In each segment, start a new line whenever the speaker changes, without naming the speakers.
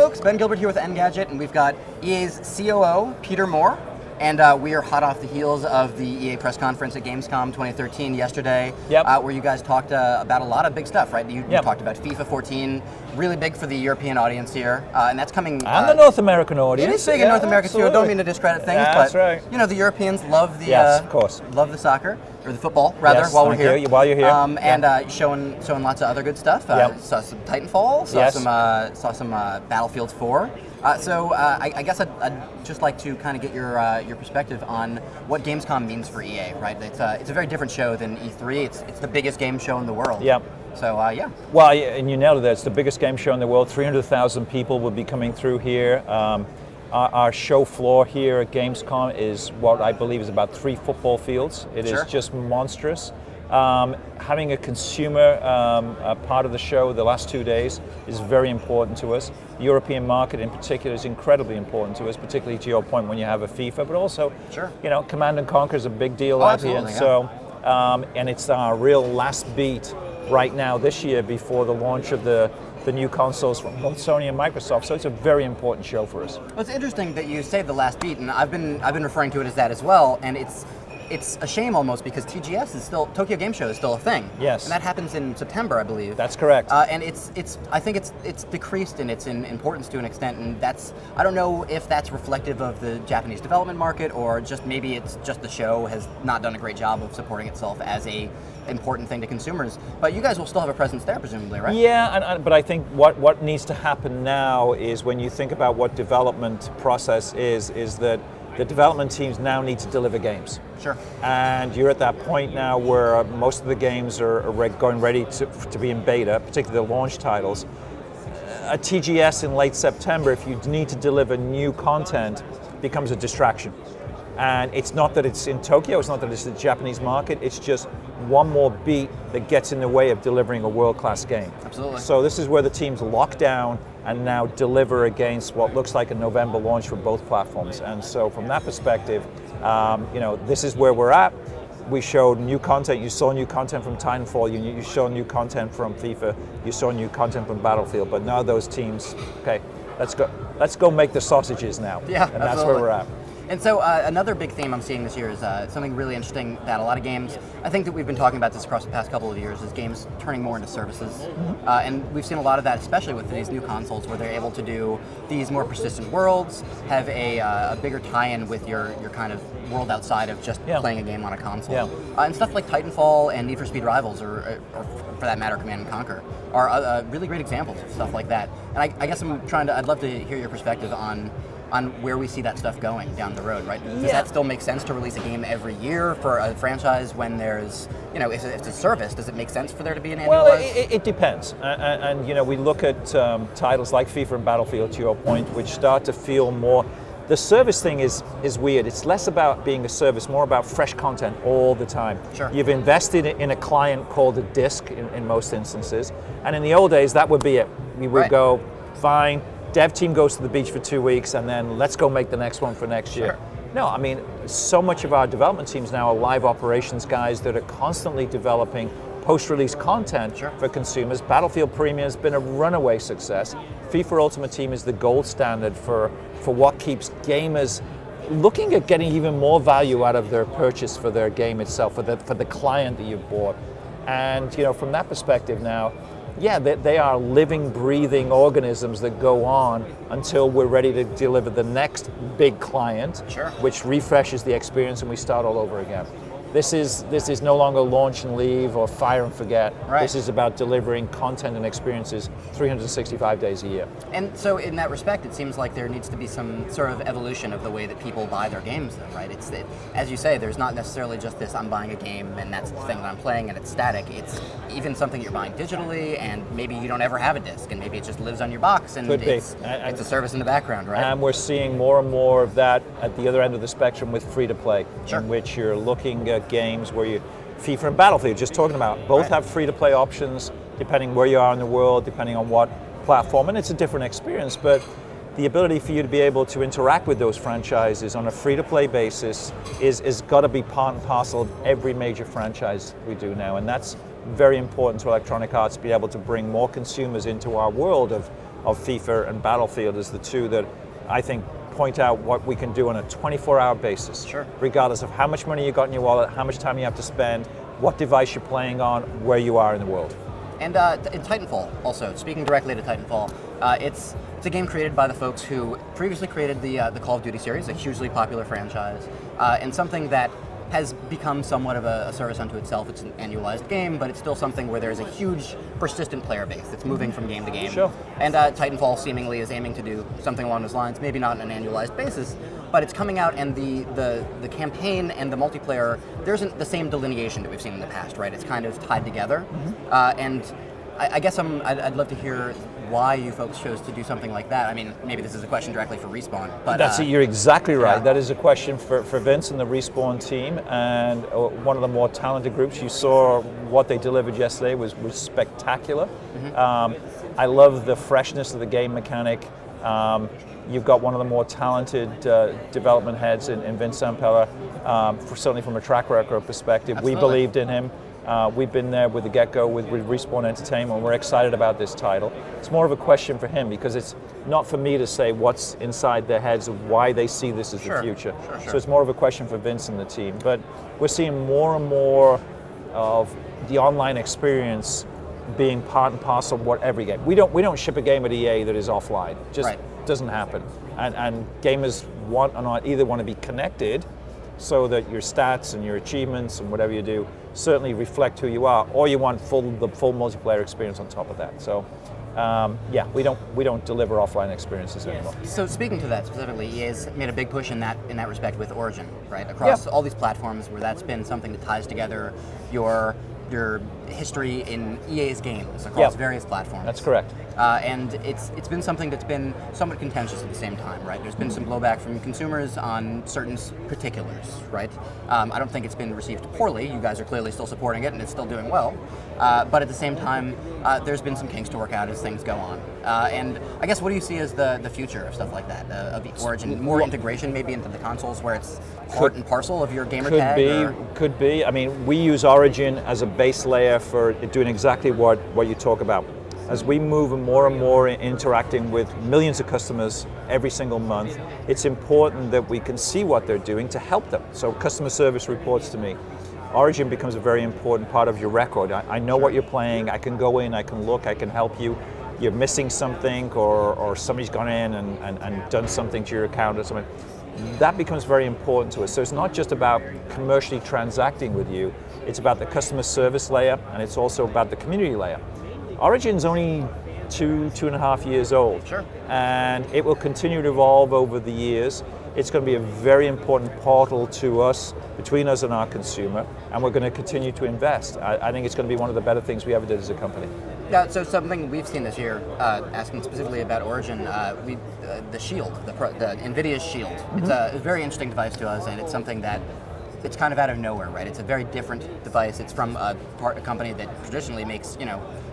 folks, Ben Gilbert here with Engadget, and we've got EA's COO, Peter Moore, and we are hot off the heels of the EA press conference at Gamescom 2013 yesterday, where you guys talked about a lot of big stuff, right? You talked about FIFA 14, really big for the European audience here, and that's coming...
and the North American audience.
It is big in North America too. I don't mean to discredit things, but
right.
you know, the Europeans love the
of course.
love the soccer, or the football, rather, while we're here.
While you're here.
And showing lots of other good stuff. Saw some Titanfall, saw some Battlefield 4. So I guess I'd just like to kind of get your perspective on what Gamescom means for EA, right? It's a very different show than E3. It's the biggest game show in the world.
Yep.
So
Well, and you nailed it. It's the biggest game show in the world. 300,000 people will be coming through here. Our show floor here at Gamescom is what I believe is about 3 football fields. It is just monstrous. Having a consumer part of the show the last 2 days is very important to us. The European market in particular is incredibly important to us, particularly to your point when you have a FIFA, but also, you know, Command & Conquer is a big deal out here. So, and it's our real last beat right now this year before the launch of the new consoles from both Sony and Microsoft, so it's a very important show for us.
Well, it's interesting that you say the last beat, and I've been referring to it as that as well, and it's a shame almost because TGS is still, Tokyo Game Show is still a thing.
Yes.
And that happens in September, I believe.
That's correct.
And I think it's decreased in its importance to an extent, and I don't know if that's reflective of the Japanese development market or just maybe it's just the show has not done a great job of supporting itself as a important thing to consumers. But you guys will still have a presence there, presumably, right?
Yeah, but I think what needs to happen now is when you think about what development process is that the development teams now need to deliver games.
Sure.
And you're at that point now where most of the games are going ready to be in beta, particularly the launch titles. At TGS in late September, if you need to deliver new content, becomes a distraction. And it's not that it's in Tokyo, it's not that it's the Japanese market, it's just one more beat that gets in the way of delivering a world-class game.
Absolutely.
So this is where the teams lock down and now deliver against what looks like a November launch for both platforms. And so from that perspective, you know, this is where we're at. We showed new content. You saw new content from Titanfall. You saw new content from FIFA. You saw new content from Battlefield. But now those teams, okay, let's go make the sausages now.
Yeah,
and that's where we're at.
And so another big theme I'm seeing this year is something really interesting that a lot of games, I think that we've been talking about this across the past couple of years, is games turning more into services. And we've seen a lot of that, especially with these new consoles, where they're able to do these more persistent worlds, have a bigger tie-in with your kind of world outside of just playing a game on a console. And stuff like Titanfall and Need for Speed Rivals, or for that matter, Command & Conquer, are really great examples of stuff like that. And I guess I'd love to hear your perspective on where we see that stuff going down the road, right? Does that still make sense to release a game every year for a franchise when there's, you know, if it's a service, does it make sense for there to be an annual?
Well, it depends. And you know, we look at titles like FIFA and Battlefield, to your point, which start to feel more, the service thing is weird. It's less about being a service, more about fresh content all the time.
Sure.
You've invested in a client called a disc in most instances. And in the old days, that would be it. We would go, fine, dev team goes to the beach for 2 weeks and then let's go make the next one for next year. No, I mean, so much of our development teams now are live operations guys that are constantly developing post-release content for consumers. Battlefield Premium has been a runaway success. FIFA Ultimate Team is the gold standard for what keeps gamers looking at getting even more value out of their purchase for their game itself, for the client that you've bought. And you know, from that perspective now, they are living, breathing organisms that go on until we're ready to deliver the next big client, which refreshes the experience and we start all over again. This is no longer launch and leave or fire and forget. This is about delivering content and experiences 365 days a year. And
so in that respect, it seems like there needs to be some sort of evolution of the way that people buy their games then, right? As you say, there's not necessarily just this, I'm buying a game and that's the thing that I'm playing and it's static. It's even something you're buying digitally and maybe you don't ever have a disc and maybe it just lives on your box and it's a service in the background, right?
And we're seeing more and more of that at the other end of the spectrum with free-to-play, in which you're looking at games where you, FIFA and Battlefield, just talking about, both have free-to-play options depending where you are in the world, depending on what platform, and it's a different experience, but the ability for you to be able to interact with those franchises on a free-to-play basis is got to be part and parcel of every major franchise we do now, and that's very important to Electronic Arts to be able to bring more consumers into our world of FIFA and Battlefield as the two that I think point out what we can do on a 24-hour basis,
sure,
regardless of how much money you got in your wallet, how much time you have to spend, what device you're playing on, where you are in the world.
And in Titanfall, also, speaking directly to Titanfall, it's a game created by the folks who previously created the Call of Duty series, a hugely popular franchise, and something that has become somewhat of a service unto itself. It's an annualized game, but it's still something where there's a huge, persistent player base that's moving from game to game.
Sure.
And Titanfall seemingly is aiming to do something along those lines, maybe not on an annualized basis, but it's coming out, and the campaign and the multiplayer, there isn't the same delineation that we've seen in the past, right? It's kind of tied together. And I guess I'd love to hear why you folks chose to do something like that. I mean, maybe this is a question directly for Respawn, but
You're exactly right.
Yeah.
That is a question for Vince and the Respawn team, and one of the more talented groups. You saw what they delivered yesterday was spectacular. I love the freshness of the game mechanic. You've got one of the more talented development heads in Vince Zampella, certainly from a track record perspective.
Absolutely.
We believed in him. We've been there with the get-go with Respawn Entertainment. We're excited about this title. It's more of a question for him because it's not for me to say what's inside their heads of why they see this as the future.
Sure.
So it's more of a question for Vince and the team. But we're seeing more and more of the online experience being part and parcel of what every game. We don't ship a game at EA that is offline. It just doesn't happen. And gamers either want to be connected so that your stats and your achievements and whatever you do certainly reflect who you are, or you want the full multiplayer experience on top of that. So, we don't deliver offline experiences anymore.
So speaking to that specifically, EA's made a big push in that respect with Origin, right? Across all these platforms, where that's been something that ties together your history in EA's games across various platforms.
That's correct.
And it's been something that's been somewhat contentious at the same time, right? There's been some blowback from consumers on certain particulars, right? I don't think it's been received poorly. You guys are clearly still supporting it, and it's still doing well. But at the same time, there's been some kinks to work out as things go on. And I guess, what do you see as the future of stuff like that, of the Origin? More integration maybe into the consoles, where it's part and parcel of your gamer tag?
Could be. I mean, we use Origin as a base layer for doing exactly what you talk about. As we move more and more interacting with millions of customers every single month, it's important that we can see what they're doing to help them. So customer service reports to me. Origin becomes a very important part of your record. I know what you're playing, I can go in, I can look, I can help you. You're missing something, or somebody's gone in and done something to your account or something. That becomes very important to us. So it's not just about commercially transacting with you, it's about the customer service layer, and it's also about the community layer. Origin's only 2.5 years old.
Sure.
And it will continue to evolve over the years. It's going to be a very important portal to us, between us and our consumer, and we're going to continue to invest. I think it's going to be one of the better things we ever did as a company.
Yeah, so something we've seen this year, asking specifically about Origin, the Shield, the Nvidia Shield. It's a very interesting device to us, and it's something that it's kind of out of nowhere, right? It's a very different device. It's from a company that traditionally makes,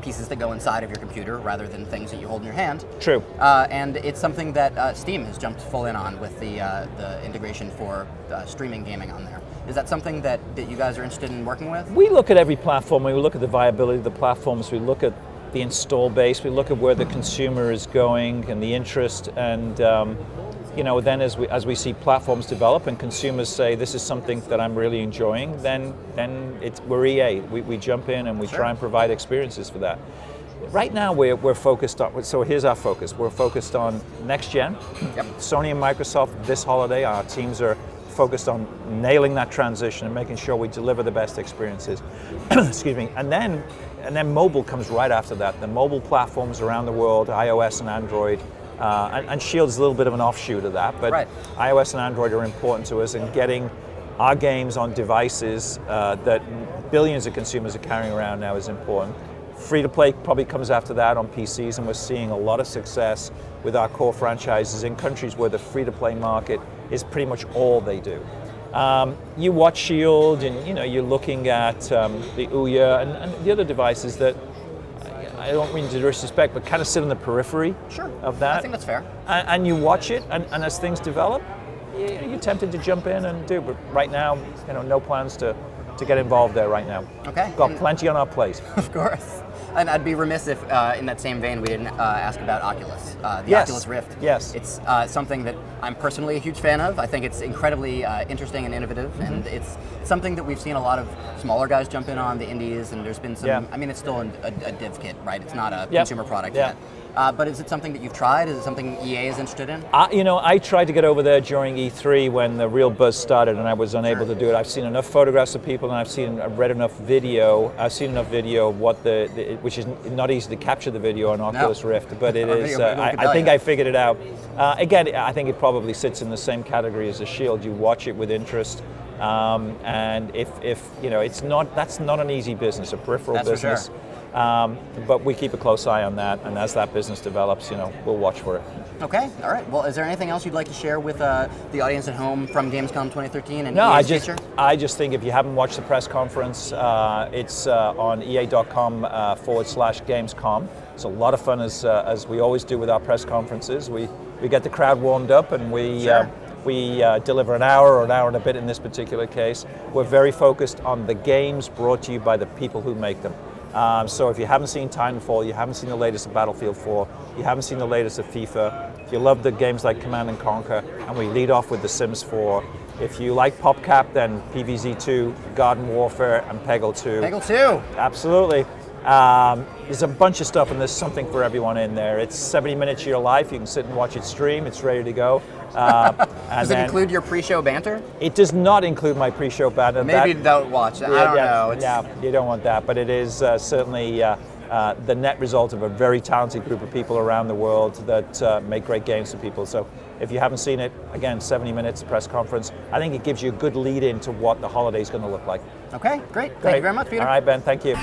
pieces that go inside of your computer rather than things that you hold in your hand.
True.
And it's something that Steam has jumped full in on with the integration for streaming gaming on there. Is that something that you guys are interested in working with?
We look at every platform. We look at the viability of the platforms. We look at the install base. We look at where the consumer is going and the interest. And then as we see platforms develop and consumers say this is something that I'm really enjoying, then we're EA. We jump in and we try and provide experiences for that. Right now we're focused on. So here's our focus. We're focused on next gen.
Yep.
Sony and Microsoft this holiday. Our teams are focused on nailing that transition and making sure we deliver the best experiences. Excuse me. And then mobile comes right after that. The mobile platforms around the world, iOS and Android. And Shield is a little bit of an offshoot of that, but iOS and Android are important to us, and getting our games on devices that billions of consumers are carrying around now is important. Free-to-play probably comes after that on PCs, and we're seeing a lot of success with our core franchises in countries where the free-to-play market is pretty much all they do. You watch Shield, and you're looking at the Ouya and the other devices that, I don't mean to disrespect, but kind of sit on the periphery of that.
I think that's fair.
And you watch it, and as things develop, you're tempted to jump in and do. But right now, no plans to to get involved there right now.
Okay.
Got plenty on our plate.
Of course. And I'd be remiss if, in that same vein, we didn't ask about Oculus, the
Yes.
Oculus Rift.
Yes.
It's something that I'm personally a huge fan of. I think it's incredibly interesting and innovative, and it's something that we've seen a lot of smaller guys jump in on, the indies, and there's been some,
Yeah.
I mean, it's still a div kit, right? It's not a
Yep.
consumer product
Yeah.
yet. But is it something that you've tried? Is it something EA is interested in?
I tried to get over there during E3 when the real buzz started, and I was unable to do it. I've seen enough photographs of people, and I've read enough video. I've seen enough video of what which is not easy to capture the video on Oculus Rift, but it is. I think I figured it out. Again, I think it probably sits in the same category as the Shield. You watch it with interest. And if that's not an easy business, a peripheral business.
For sure.
But we keep a close eye on that, and as that business develops, we'll watch for it.
Okay, all right. Well, is there anything else you'd like to share with the audience at home from Gamescom 2013 and
No,
EA's future?
I just think if you haven't watched the press conference, it's on ea.com/Gamescom. It's a lot of fun as we always do with our press conferences. We get the crowd warmed up, and we deliver an hour or an hour and a bit in this particular case. We're very focused on the games brought to you by the people who make them. So if you haven't seen Titanfall, you haven't seen the latest of Battlefield 4, you haven't seen the latest of FIFA, if you love the games like Command & Conquer, and we lead off with The Sims 4, if you like PopCap, then PvZ2, Garden Warfare, and Peggle 2.
Peggle 2!
Absolutely. There's a bunch of stuff, and there's something for everyone in there. It's 70 minutes of your life. You can sit and watch it stream. It's ready to go.
Does it include your pre-show banter?
It does not include my pre-show banter.
Maybe don't watch it. I don't know.
Yeah, you don't want that. But it is certainly the net result of a very talented group of people around the world that make great games for people. So if you haven't seen it, again, 70 minutes press conference. I think it gives you a good lead into what the holiday is going to look like.
Okay, great. Thank you very much, Peter.
All right, Ben. Thank you.